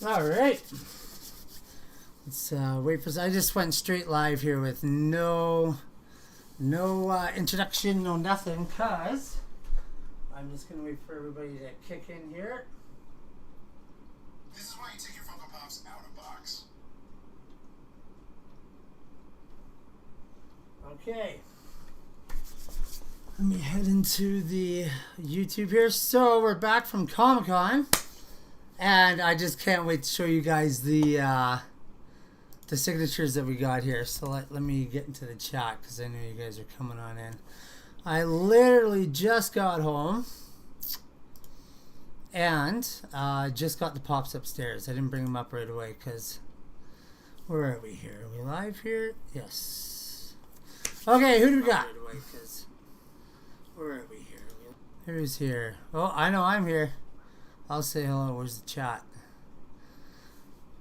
All right. Let's wait for. I just went straight live here with no introduction, no nothing, cause I'm just gonna wait for everybody to kick in here. This is why you take your Funko Pops out of box. Okay. Let me head into the YouTube here. So we're back from Comic-Con, and I just can't wait to show you guys the signatures that we got here. So let me get into the chat because I know you guys are coming on in. I literally just got home and just got the pops upstairs. I didn't bring them up right away because where are we here? Are we live here? Yes. Okay, who do we got? Where are we here? Who's here? Oh, I know I'm here. I'll say hello. Where's the chat?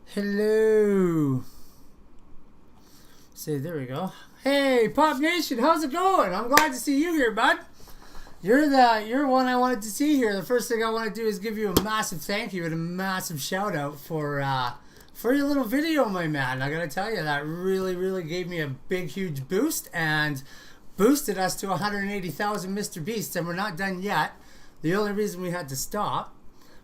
Hello. Say, there we go. Hey, Pop Nation, how's it going? I'm glad to see you here, bud. You're one I wanted to see here. The first thing I want to do is give you a massive thank you and a massive shout out for your little video, my man. I gotta tell you, that really gave me a big, huge boost and boosted us to 180,000 Mr. Beasts, and we're not done yet. The only reason we had to stop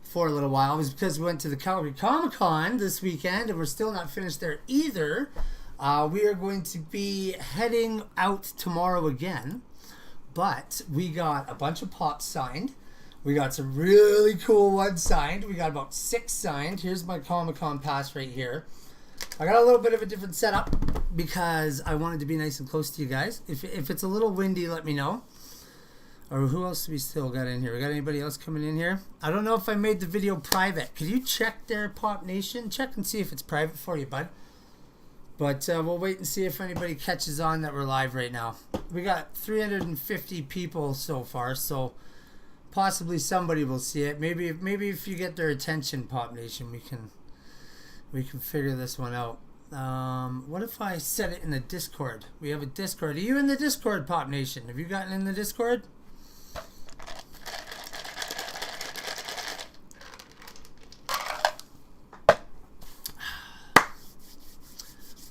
for a little while was because we went to the Calgary Comic-Con this weekend, and we're still not finished there either. We are going to be heading out tomorrow again, but we got a bunch of pops signed. We got some really cool ones signed. We got about 6 signed. Here's my Comic-Con pass right here. I got a little bit of a different setup because I wanted to be nice and close to you guys. If it's a little windy, let me know. Or who else do we still got in here? We got anybody else coming in here? I don't know if I made the video private. Could you check there, Pop Nation? Check and see if it's private for you, bud. But we'll wait and see if anybody catches on that we're live right now. We got 350 people so far, so possibly somebody will see it. Maybe if you get their attention, Pop Nation, we can figure this one out. What if I set it in the Discord? We have a Discord. Are you in the Discord, Pop Nation? Have you gotten in the Discord?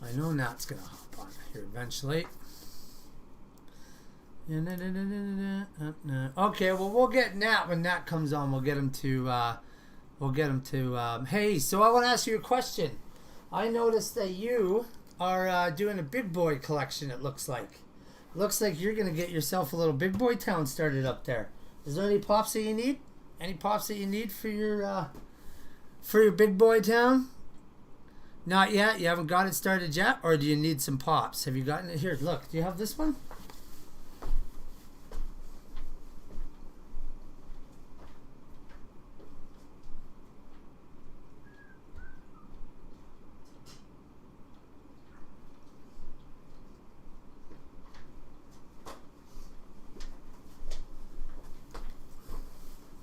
I know Nat's gonna hop on here eventually. Okay, well we'll get Nat when Nat comes on. We'll get him to. Hey, so I want to ask you a question. I noticed that you are doing a big boy collection. It looks like. Looks like you're gonna get yourself a little big boy town started up there. Is there any pops that you need? Any pops that you need for your big boy town? Not yet. You haven't got it started yet, or do you need some pops? Have you gotten it here? Look, do you have this one?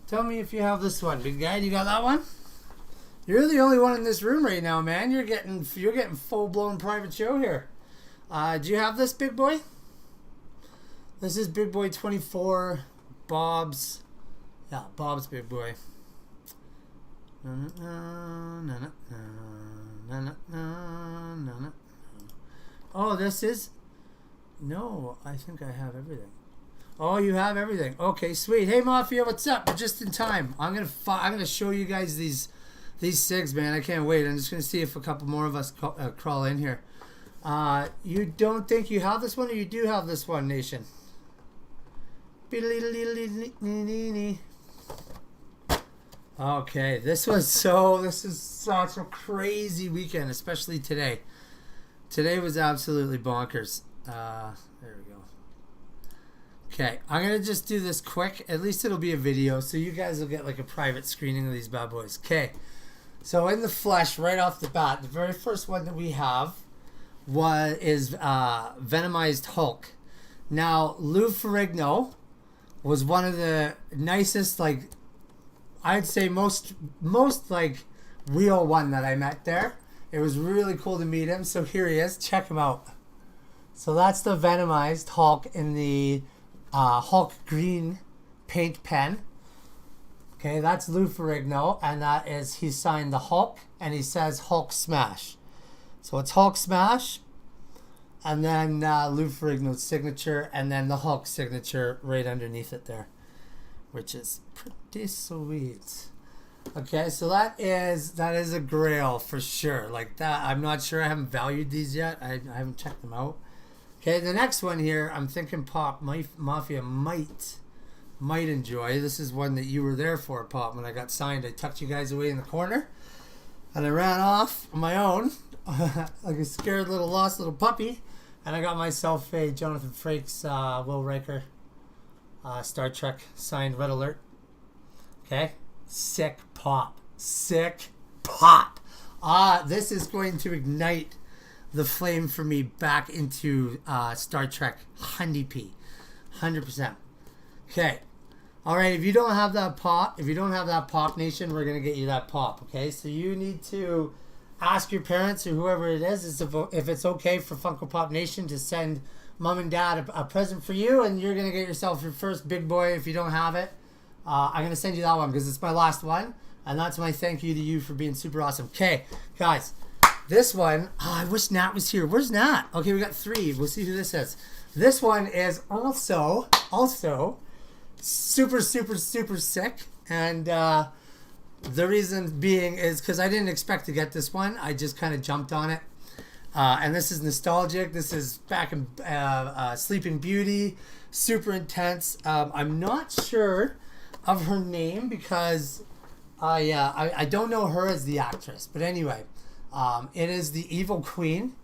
Tell me if you have this one, big guy. You got that one? You're the only one in this room right now, man. You're getting full-blown private show here. Do you have this, big boy? This is Big Boy 24. Bob's. Yeah, Bob's big boy. Oh, this is. No, I think I have everything. Oh, you have everything. Okay, sweet. Hey, Mafia, what's up? We're just in time. I'm gonna show you guys these SIGs, man. I can't wait. I'm just gonna see if a couple more of us crawl in here. You don't think you have this one, or you do have this one, Nation? Okay, this is such a crazy weekend, especially today. Today was absolutely bonkers. There we go. Okay, I'm going to just do this quick. At least it'll be a video, so you guys will get like a private screening of these bad boys. Okay, so in the flesh, right off the bat, the very first one that we have is Venomized Hulk. Now, Lou Ferrigno was one of the nicest, like, I'd say most like real one that I met there. It was really cool to meet him, so here he is. Check him out. So that's the Venomized Hulk in the Hulk green paint pen. Okay, that's Lou Ferrigno, and that is, he signed the Hulk, and he says Hulk Smash. So it's Hulk Smash, and then Lou Ferrigno's signature, and then the Hulk signature right underneath it there, which is pretty sweet. Okay, so that is a grail for sure. Like that, I'm not sure. I haven't valued these yet. I haven't checked them out. Okay, the next one here, I'm thinking Pop Mafia might enjoy. This is one that you were there for, Pop. When I got signed, I tucked you guys away in the corner, and I ran off on my own like a scared little lost little puppy, and I got myself a Jonathan Frakes Will Riker Star Trek signed Red Alert. Okay, sick Pop. This is going to ignite the flame for me back into Star Trek 100%. Okay. All right, if you don't have that Pop Nation, we're going to get you that Pop, okay? So you need to ask your parents or whoever it is if it's okay for Funko Pop Nation to send mom and dad a present for you, and you're going to get yourself your first big boy if you don't have it. I'm going to send you that one because it's my last one, and that's my thank you to you for being super awesome. Okay, guys, this one, I wish Nat was here. Where's Nat? Okay, we got 3. We'll see who this is. This one is also super sick, and the reason being is because I didn't expect to get this one. I just kind of jumped on it, and this is nostalgic. This is back in Sleeping Beauty, super intense. I'm not sure of her name because I don't know her as the actress, but anyway, it is the Evil Queen,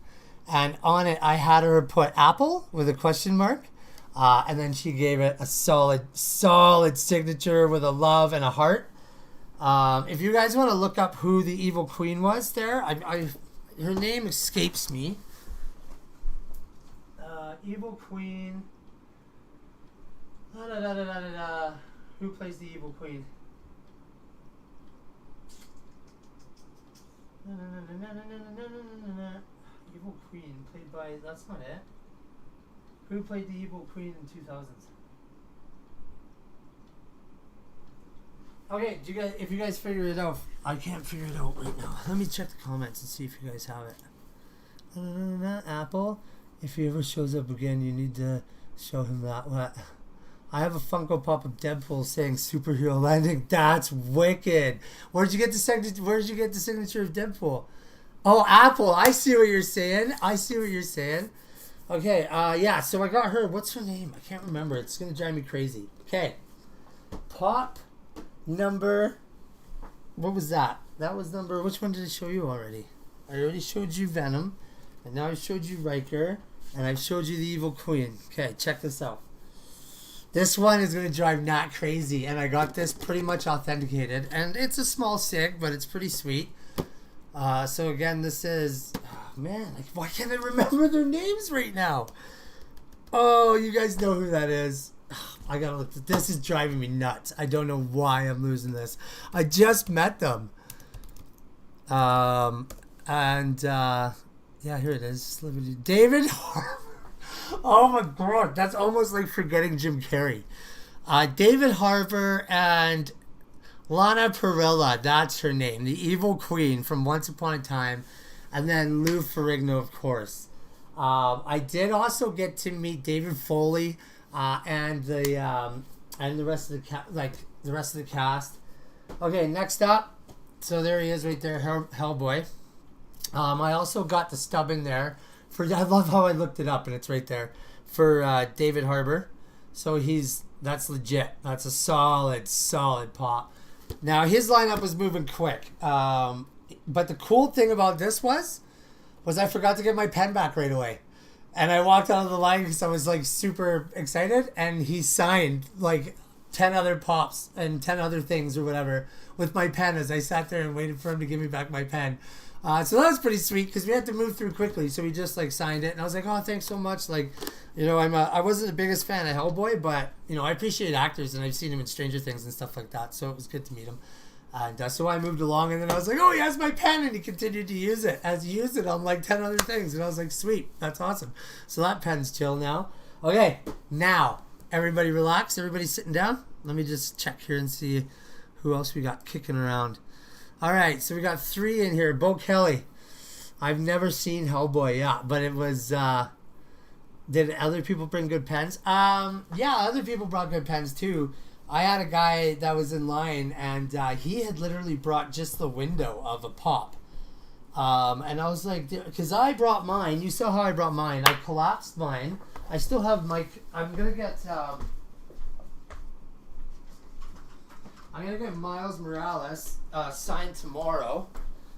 and on it I had her put Apple with a question mark. And then she gave it a solid signature with a love and a heart. If you guys want to look up who the Evil Queen was there, her name escapes me. Evil Queen. Who plays the Evil Queen? Evil Queen, played by... That's not it. Who played the Evil Queen in 2000s? Okay, if you guys figure it out, I can't figure it out right now. Let me check the comments and see if you guys have it. Apple, if he ever shows up again, you need to show him that. What? I have a Funko Pop of Deadpool saying superhero landing. That's wicked. Where'd you get the signature of Deadpool? Oh, Apple. I see what you're saying. Okay, yeah, so I got her. What's her name? I can't remember. It's going to drive me crazy. Okay. Pop number... What was that? That was number... Which one did I show you already? I already showed you Venom. And now I showed you Riker. And I've showed you the Evil Queen. Okay, check this out. This one is going to drive Nat crazy. And I got this pretty much authenticated. And it's a small sig, but it's pretty sweet. So again, this is... Man, like, why can't I remember their names right now? Oh, you guys know who that is. I gotta look. This is driving me nuts. I don't know why I'm losing this. I just met them. Yeah, here it is. David Harbour. Oh my god, that's almost like forgetting Jim Carrey. David Harbour and Lana Parrilla, that's her name. The Evil Queen from Once Upon a Time. And then Lou Ferrigno, of course. I did also get to meet David Foley and the rest of the cast. Okay, next up. So there he is, right there, Hellboy. I also got the stub in there for. I love how I looked it up and it's right there for David Harbour. So that's legit. That's a solid Pop. Now his lineup was moving quick. But the cool thing about this was I forgot to get my pen back right away. And I walked out of the line because I was like super excited. And he signed like 10 other Pops and 10 other things or whatever with my pen as I sat there and waited for him to give me back my pen. So that was pretty sweet because we had to move through quickly. So he just like signed it. And I was like, oh, thanks so much. Like, you know, I wasn't the biggest fan of Hellboy, but, you know, I appreciate actors and I've seen him in Stranger Things and stuff like that. So it was good to meet him. And so I moved along, and then I was like, oh, he has my pen, and he continued to use it. As he used it on like 10 other things. And I was like, sweet, that's awesome. So that pen's chill now. Okay, now, everybody relax. Everybody sitting down. Let me just check here and see Who else we got kicking around? All right, so we got 3 in here. Bo Kelly. I've never seen Hellboy, yeah, but it was. Did other people bring good pens? Yeah, other people brought good pens too. I had a guy that was in line, and he had literally brought just the window of a pop. And I was like, because I brought mine. You saw how I brought mine. I collapsed mine. I still have my. I'm gonna get Miles Morales signed tomorrow.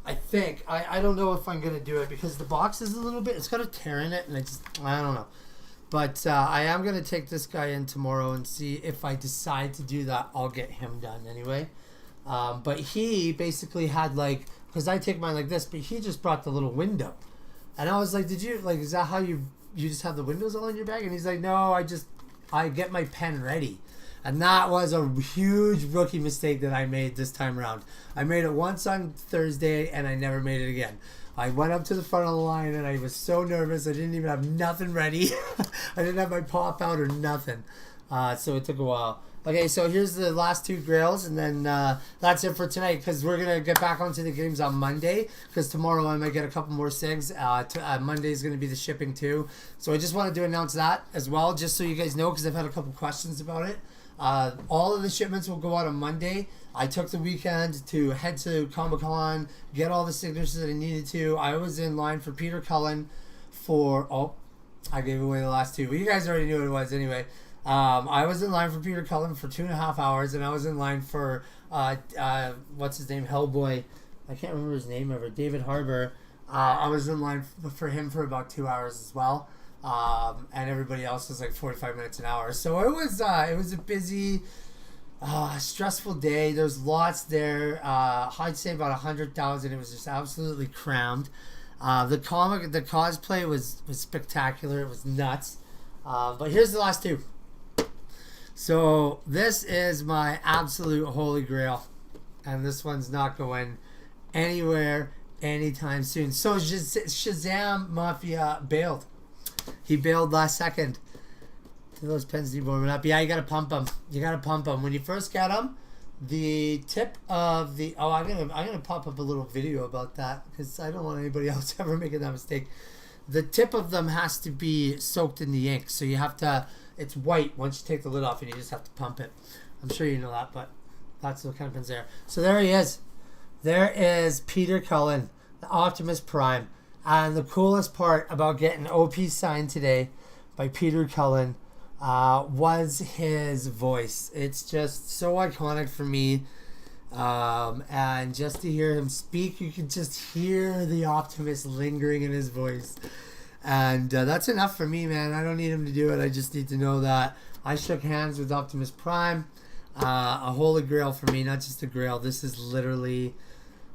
I think. I don't know if I'm gonna do it because the box is a little bit. It's got a tear in it, and I don't know. But I am gonna take this guy in tomorrow and see if I decide to do that. I'll get him done anyway. But he basically had because I take mine like this, but he just brought the little window, and I was like, "Did you is that how you just have the windows all in your bag?" And he's like, "No, I get my pen ready." And that was a huge rookie mistake that I made this time around. I made it once on Thursday, and I never made it again. I went up to the front of the line, and I was so nervous. I didn't even have nothing ready. I didn't have my pop out or nothing. So it took a while. Okay, so here's the last 2 grails, and then that's it for tonight, because we're going to get back onto the games on Monday, because tomorrow I might get a couple more SIGs. Monday is going to be the shipping too. So I just wanted to announce that as well, just so you guys know, because I've had a couple questions about it. All of the shipments will go out on Monday. I took the weekend to head to Comic-Con, get all the signatures that I needed to. I was in line for Peter Cullen for... I gave away the last 2. Well, you guys already knew what it was anyway. I was in line for Peter Cullen for 2.5 hours, and I was in line for, what's his name, Hellboy. I can't remember his name ever. David Harbour. I was in line for him for about 2 hours as well. And everybody else was like 45 minutes an hour. So it was a busy, stressful day. There's lots there. I'd say about 100,000. It was just absolutely crammed. The cosplay was spectacular. It was nuts. But here's the last 2. So this is my absolute holy grail, and this one's not going anywhere anytime soon. So Shazam Mafia bailed. He bailed last second. Do those pens need warming up? Yeah, you gotta pump them. You gotta pump them when you first get them. The tip of the I'm gonna pop up a little video about that because I don't want anybody else ever making that mistake. The tip of them has to be soaked in the ink, so you have to. It's white once you take the lid off, and you just have to pump it. I'm sure you know that, but that's the kind of pens there. So there he is. There is Peter Cullen, the Optimus Prime. And the coolest part about getting OP signed today by Peter Cullen was his voice. It's just so iconic for me. And just to hear him speak, you can just hear the Optimus lingering in his voice. And that's enough for me, man. I don't need him to do it. I just need to know that I shook hands with Optimus Prime. A holy grail for me, not just a grail. This is literally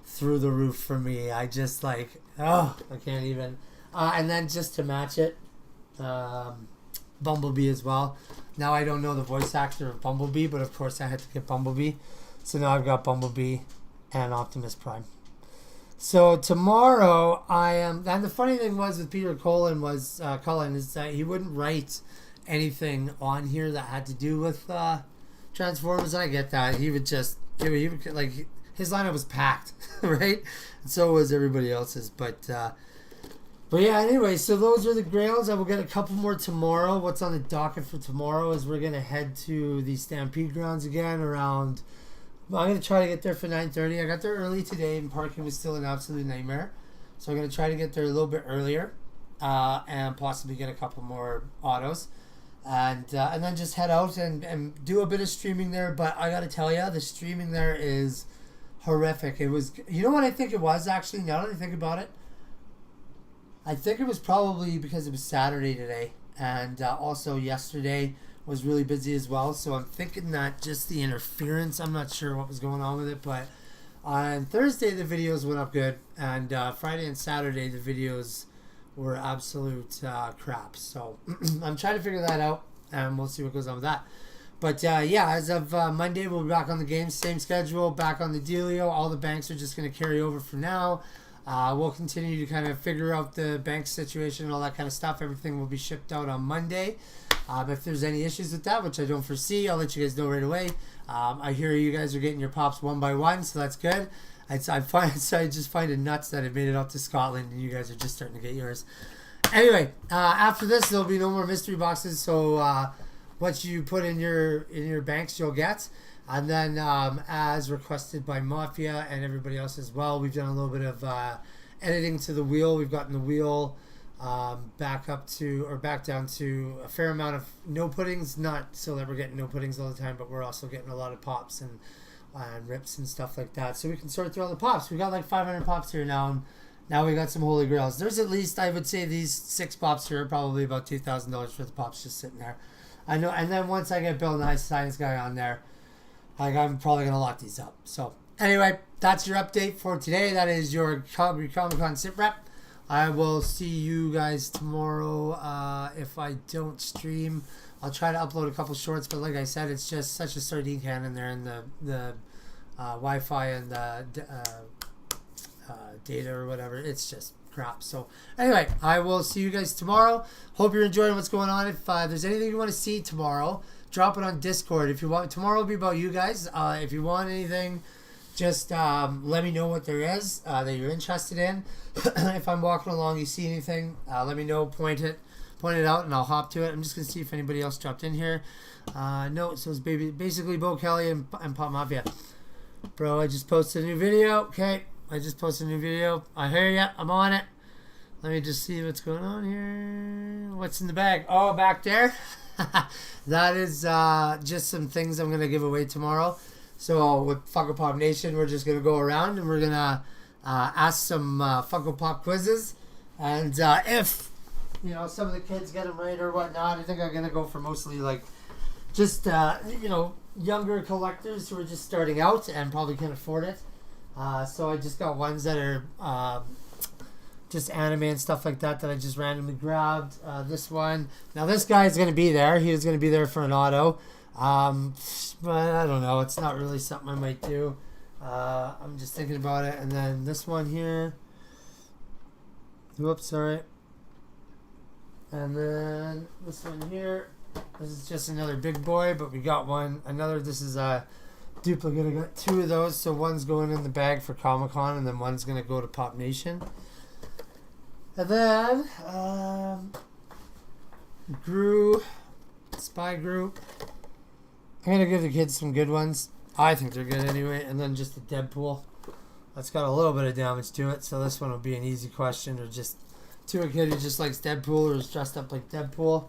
through the roof for me. I just I can't even. And then just to match it, Bumblebee as well. Now I don't know the voice actor of Bumblebee, but of course I had to get Bumblebee. So now I've got Bumblebee and Optimus Prime. So tomorrow I am, and the funny thing was with Peter Cullen is that he wouldn't write anything on here that had to do with Transformers. I get that. He would just, his lineup was packed, right? And so was everybody else's. But yeah, anyway, so those are the grails. I will get a couple more tomorrow. What's on the docket for tomorrow is we're going to head to the Stampede grounds again around... I'm going to try to get there for 9:30. I got there early today, and parking was still an absolute nightmare. So I'm going to try to get there a little bit earlier and possibly get a couple more autos. And then just head out and do a bit of streaming there. But I got to tell you, the streaming there is horrific. It was, you know what I think it was actually, now that I think about it? I think it was probably because it was Saturday today. And also yesterday was really busy as well. So I'm thinking that just the interference, I'm not sure what was going on with it. But on Thursday, the videos went up good. And Friday and Saturday, the videos were absolute crap. So I'm trying to figure that out. And we'll see what goes on with that. But yeah, as of Monday, we'll be back on the game. Same schedule, back on the dealio. All the banks are just going to carry over for now. We'll continue to kind of figure out the bank situation and all that kind of stuff. Everything will be shipped out on Monday. If there's any issues with that, which I don't foresee, I'll let you guys know right away. I hear you guys are getting your pops one by one, so that's good. I just find it nuts that it made it up to Scotland and you guys are just starting to get yours. Anyway, after this, there'll be no more mystery boxes. So what you put in your banks, you'll get. And then, as requested by Mafia and everybody else as well, we've done a little bit of editing to the wheel. We've gotten the wheel back down to a fair amount of no puddings. Not so that we're getting no puddings all the time, but we're also getting a lot of pops and rips and stuff like that. So we can sort through all the pops. We got like 500 pops here now, and now we got some holy grails. There's at least, I would say, these 6 pops here are probably about $2,000 for the pops just sitting there. I know. And then once I get Bill Nye Science Guy on there, I'm probably gonna lock these up. So anyway, that's your update for today. That is your Calgary Comic-Con SitRep. I will see you guys tomorrow. If I don't stream, I'll try to upload a couple shorts. But like I said, it's just such a sardine can in there, and the Wi-Fi and the data or whatever. It's just crap. So anyway, I will see you guys tomorrow. Hope you're enjoying what's going on. If there's anything you want to see tomorrow, drop it on Discord. If you want, tomorrow will be about you guys. If you want anything, just let me know what there is that you're interested in. If I'm walking along, you see anything, let me know. Point it out, and I'll hop to it. I'm just gonna see if anybody else dropped in here. No, so it's basically Bo Kelly and Pop Mafia. Bro, I just posted a new video. Okay, I just posted a new video. I hear ya. I'm on it. Let me just see what's going on here. What's in the bag? Oh, back there. That is just some things I'm gonna give away tomorrow. So with Funko Pop Nation, we're just gonna go around and we're gonna ask some Funko Pop quizzes, and if some of the kids get them right or whatnot, I think I'm gonna go for mostly like just younger collectors who are just starting out and probably can't afford it. So I just got ones that are just anime and stuff like that I just randomly grabbed. This one. Now this guy's going to be there. He was going to be there for an auto. But I don't know. It's not really something I might do. I'm just thinking about it. And then this one here. Whoops, sorry. And then this one here. This is just another big boy, but we got one. This is a duplicate. I got 2 of those. So one's going in the bag for Comic-Con, and then one's going to go to Pop Nation. And then, Spy Group. I'm going to give the kids some good ones. I think they're good anyway. And then just the Deadpool. That's got a little bit of damage to it. So this one will be an easy question. Or just to a kid who just likes Deadpool or is dressed up like Deadpool.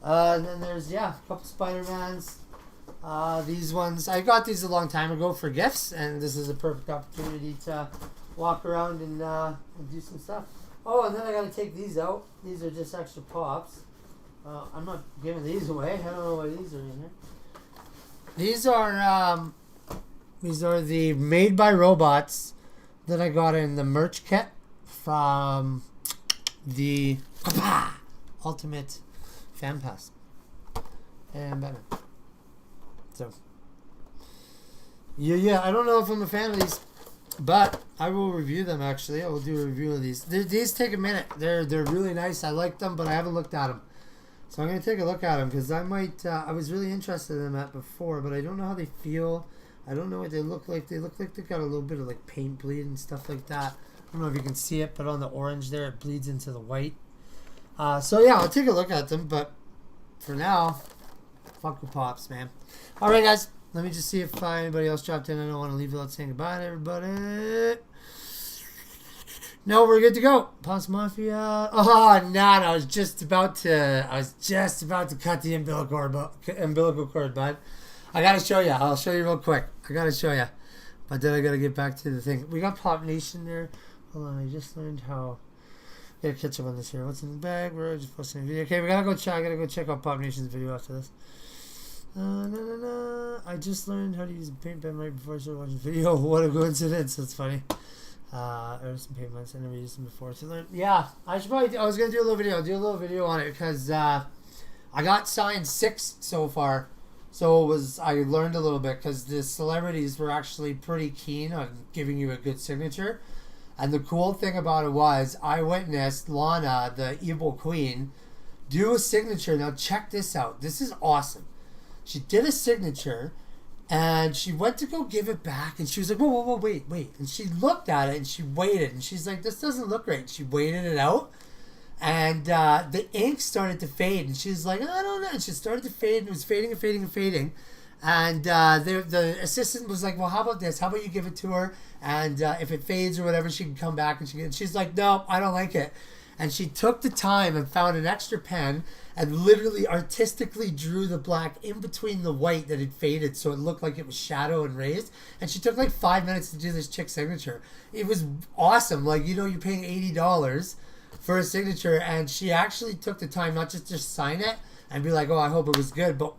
And then there's, a couple Spider-Mans. These ones, I got these a long time ago for gifts. And this is a perfect opportunity to walk around and do some stuff. Oh, and then I gotta take these out. These are just extra pops. I'm not giving these away. I don't know why these are in here. These are the Made by Robots that I got in the merch kit from the Ultimate Fan Pass and Batman. So yeah, I don't know if I'm a fan of these. But I will review them, actually. I will do a review of these. These take a minute. They're really nice. I like them, but I haven't looked at them. So I'm going to take a look at them because I might... I was really interested in them before, but I don't know how they feel. I don't know what they look like. They look like they've got a little bit of like paint bleed and stuff like that. I don't know if you can see it, but on the orange there, it bleeds into the white. So yeah, I'll take a look at them, but for now, Funko Pops, man. Alright, guys. Let me just see if anybody else dropped in. I don't want to leave without saying goodbye to everybody. No, we're good to go. Pops Mafia. Oh, not. I was just about to cut the umbilical cord, bud. I gotta show you. I'll show you real quick. I gotta show you. But then I gotta get back to the thing. We got Pop Nation there. Hold on. I just learned how. I gotta catch up on this here. What's in the bag? We're just posting a video. Okay, we gotta go check. I gotta go check out Pop Nation's video after this. I just learned how to use a paint pen right before I started watching the video. What a coincidence. That's funny. There's some paint pens. I never used them before. So yeah, I was going to do a little video. I'll do a little video on it because I got signed 6 so far. So I learned a little bit because the celebrities were actually pretty keen on giving you a good signature. And the cool thing about it was I witnessed Lana, the evil queen, do a signature. Now check this out. This is awesome. She did a signature, and she went to go give it back, and she was like, whoa, whoa, whoa, wait. And she looked at it, and she waited, and she's like, this doesn't look right. She waited it out, and the ink started to fade, and she's like, I don't know. And she started to fade, and it was fading and fading and fading. And the assistant was like, well, how about this? How about you give it to her, and if it fades or whatever, she can come back. And she's like, no, I don't like it. And she took the time and found an extra pen and literally artistically drew the black in between the white that had faded, so it looked like it was shadow and raised. And she took like 5 minutes to do this chick's signature. It was awesome. Like, you know, you're paying $80 for a signature, and she actually took the time not just sign it and be like, oh, I hope it was good, but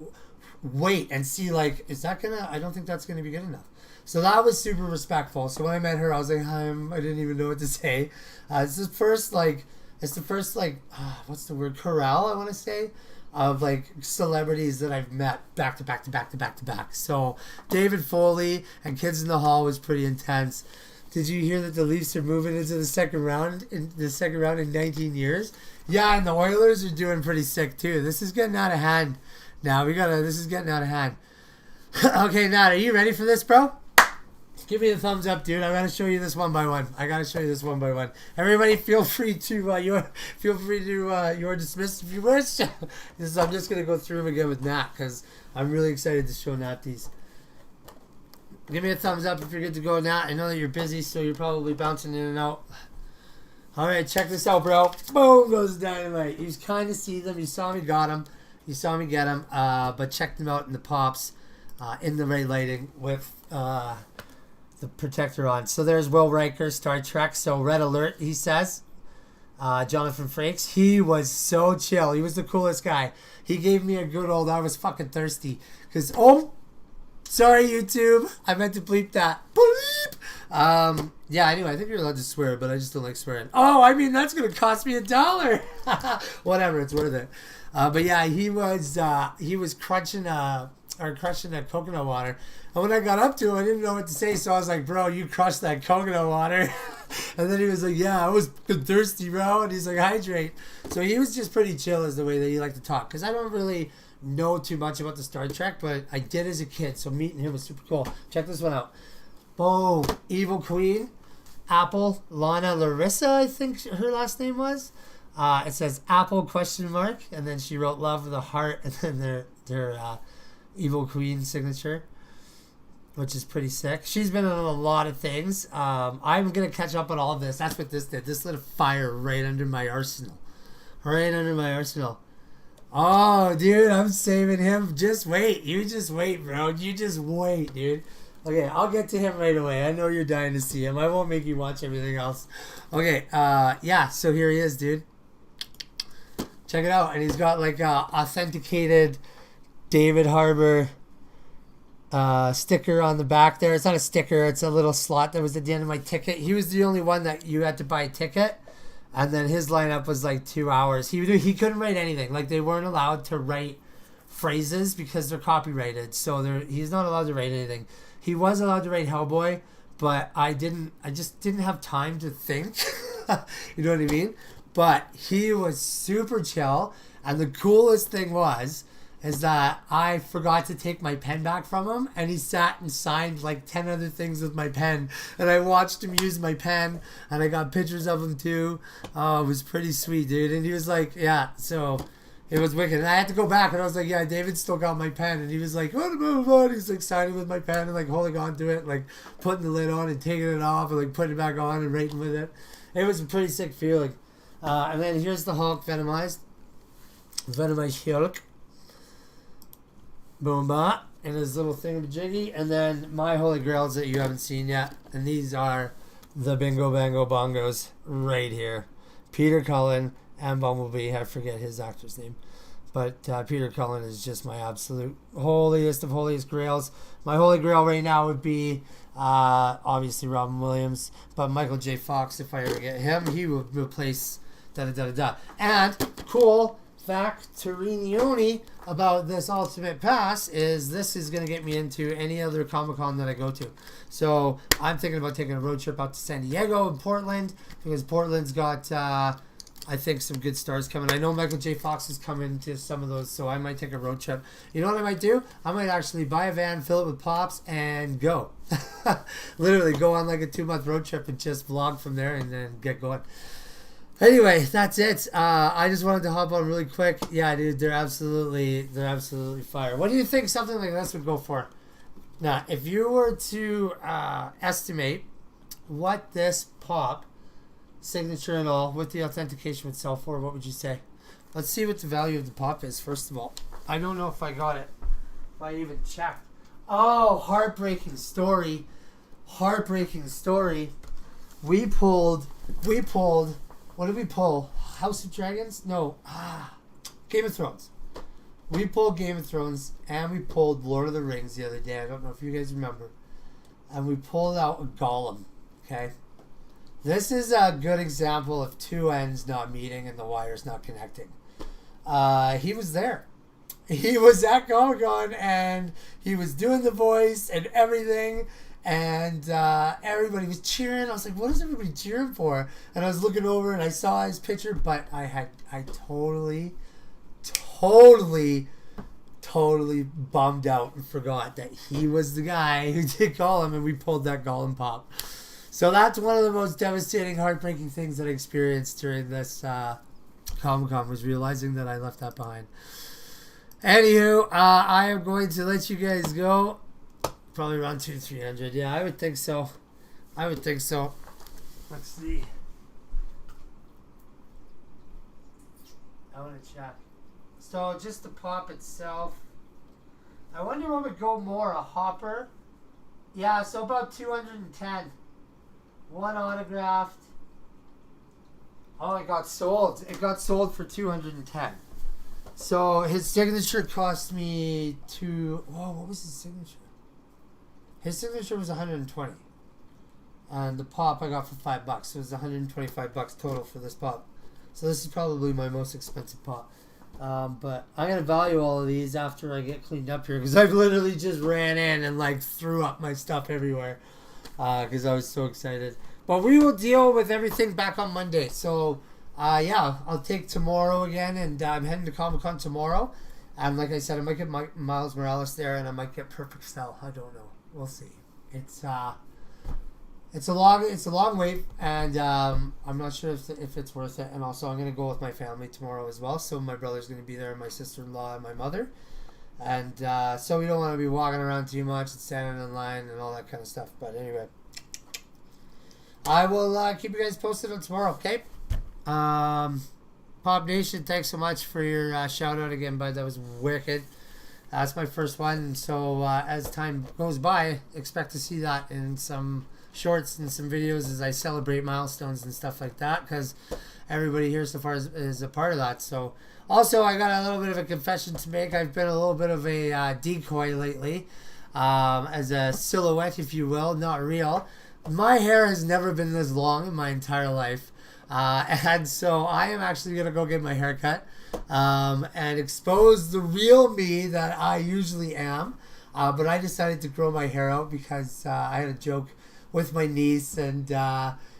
wait and see, like, is that gonna, I don't think that's gonna be good enough. So that was super respectful. So when I met her, I was like, I didn't even know what to say. It's the first what's the word, corral, I want to say, of like celebrities that I've met back to back. So David Foley and Kids in the Hall was pretty intense. Did you hear that the Leafs are moving into the second round in 19 years? Yeah, and the Oilers are doing pretty sick too. This is getting out of hand. Now this is getting out of hand. Okay, Nat, are you ready for this, bro? Give me a thumbs up, dude. I gotta show you this one by one. Everybody, feel free to your dismiss if you wish. I'm just gonna go through them again with Nat because I'm really excited to show Nat these. Give me a thumbs up if you're good to go, Nat. I know that you're busy, so you're probably bouncing in and out. All right, check this out, bro. Boom goes dynamite. You kind of see them. You saw me got them. You saw me get them. But check them out in the pops, in the right lighting with the protector on. So there's Will Riker, Star Trek. So red alert, he says. Jonathan Frakes, he was so chill. He was the coolest guy. He gave me a good old, I was fucking thirsty. Because, sorry, YouTube. I meant to bleep that. Bleep! Yeah, anyway, I think you're allowed to swear, but I just don't like swearing. Oh, I mean, that's going to cost me $1. Whatever, it's worth it. But yeah, he was crushing that coconut water. And when I got up to him, I didn't know what to say, so I was like, bro, you crushed that coconut water. And then he was like, yeah, I was thirsty, bro. And he's like, hydrate. So he was just pretty chill as the way that he liked to talk. Because I don't really know too much about the Star Trek, but I did as a kid, so meeting him was super cool. Check this one out. Boom. Evil Queen. Apple. Lana Larissa, I think her last name was. It says Apple ? And then she wrote love with a heart, and then their Evil Queen signature, which is pretty sick. She's been on a lot of things. I'm going to catch up on all of this. That's what this did. This lit a fire right under my arsenal. Oh, dude, I'm saving him. Just wait. You just wait, bro. You just wait, dude. Okay, I'll get to him right away. I know you're dying to see him. I won't make you watch everything else. Okay, yeah, so here he is, dude. Check it out. And he's got like authenticated David Harbour sticker on the back there. It's not a sticker. It's a little slot that was at the end of my ticket. He was the only one that you had to buy a ticket. And then his lineup was like 2 hours. He couldn't write anything. Like, they weren't allowed to write phrases because they're copyrighted. So he's not allowed to write anything. He was allowed to write Hellboy, but I just didn't have time to think. You know what I mean? But he was super chill. And the coolest thing is that I forgot to take my pen back from him, and he sat and signed like 10 other things with my pen, and I watched him use my pen, and I got pictures of him too. Oh, it was pretty sweet, dude. And he was like, yeah, so it was wicked. And I had to go back, and I was like, yeah, David still got my pen. And he was like, what? He's like signing with my pen and like holding on to it, like putting the lid on and taking it off and like putting it back on and writing with it. It was a pretty sick feeling. And then here's the Hulk Venomized Hulk. Boom, bop, and his little thingamajiggy, and then my holy grails that you haven't seen yet, and these are the Bingo Bango Bongos right here. Peter Cullen and Bumblebee, I forget his actor's name, but Peter Cullen is just my absolute holiest of holiest grails. My holy grail right now would be obviously Robin Williams, but Michael J. Fox, if I ever get him, he will replace da-da-da-da-da. And cool fact to Renioni about this Ultimate Pass is this is going to get me into any other Comic-Con that I go to. So I'm thinking about taking a road trip out to San Diego and Portland, because Portland's got I think some good stars coming. I know Michael J. Fox is coming to some of those, so I might take a road trip. You know what I might do? I might actually buy a van, fill it with pops, and go. Literally go on like a 2-month road trip and just vlog from there and then get going. Anyway, that's it. I just wanted to hop on really quick. Yeah, dude, they're absolutely fire. What do you think something like this would go for? Now, if you were to estimate what this pop, signature and all, with the authentication would sell for, what would you say? Let's see what the value of the pop is, first of all. I don't know if I got it. If I even checked. Oh, heartbreaking story. Heartbreaking story. We pulled, what did we pull? House of Dragons? No. Game of Thrones. We pulled Game of Thrones and we pulled Lord of the Rings the other day. I don't know if you guys remember. And we pulled out a Gollum. Okay? This is a good example of two ends not meeting and the wires not connecting. He was there. He was at Comic-Con and he was doing the voice and everything. And everybody was cheering. I was like, what is everybody cheering for? And I was looking over and I saw his picture, but I totally bummed out and forgot that he was the guy who did Gollum, and we pulled that Gollum pop. So that's one of the most devastating, heartbreaking things that I experienced during this Comic-Con, was realizing that I left that behind. Anywho, I am going to let you guys go. Probably around 200-300. Yeah, I would think so. Let's see. I want to check. So just the pop itself. I wonder what would go more, a hopper. Yeah, so about 210. One autographed. Oh, it got sold. It got sold for 210. So his signature cost me what was his signature? His signature was 120. And the pop I got for $5. So it was 125 bucks total for this pop. So this is probably my most expensive pop. But I'm going to value all of these after I get cleaned up here, because I've literally just ran in and like threw up my stuff everywhere because I was so excited. But we will deal with everything back on Monday. So yeah, I'll take tomorrow again, and I'm heading to Comic-Con tomorrow. And like I said, I might get Miles Morales there, and I might get Perfect Cell. I don't know. We'll see. It's a long wait, and I'm not sure if it's worth it. And also, I'm going to go with my family tomorrow as well. So my brother's going to be there, and my sister-in-law, and my mother. And so we don't want to be walking around too much and standing in line and all that kind of stuff. But anyway, I will keep you guys posted on tomorrow, okay? Pop Nation, thanks so much for your shout-out again, bud. That was wicked. That's my first one. So as time goes by, expect to see that in some shorts and some videos as I celebrate milestones and stuff like that, because everybody here so far is a part of that. So also, I got a little bit of a confession to make. I've been a little bit of a decoy lately, as a silhouette, if you will, not real. My hair has never been this long in my entire life, and so I am actually going to go get my hair cut and expose the real me that I usually am. But I decided to grow my hair out because I had a joke with my niece, and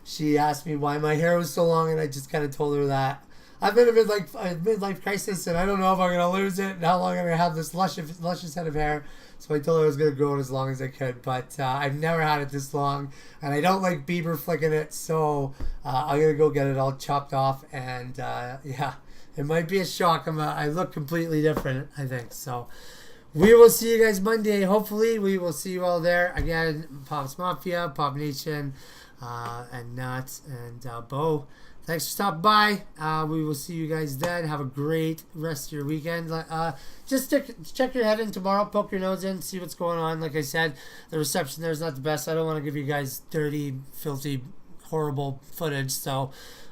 she asked me why my hair was so long, and I just kind of told her that I'm in a midlife crisis, and I don't know if I'm going to lose it and how long I'm going to have this luscious head of hair. So I told her I was going to grow it as long as I could, but I've never had it this long, and I don't like Bieber flicking it, so I'm going to go get it all chopped off, and yeah, it might be a shock. I look completely different, I think. So we will see you guys Monday. Hopefully, we will see you all there. Again, Pops Mafia, Pop Nation, and Nat, and Bo. Thanks for stopping by. We will see you guys then. Have a great rest of your weekend. Just check your head in tomorrow. Poke your nose in. See what's going on. Like I said, the reception there is not the best. I don't want to give you guys dirty, filthy, horrible footage. So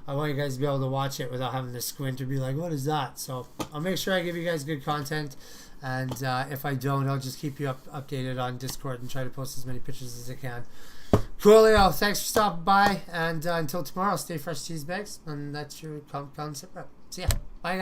I want you guys to be able to watch it without having to squint or be like, what is that? So I'll make sure I give you guys good content. And if I don't, I'll just keep you updated on Discord and try to post as many pictures as I can. Coolio, thanks for stopping by, and until tomorrow, stay fresh cheese bags, and that's your SitRep. See ya. Bye, guys.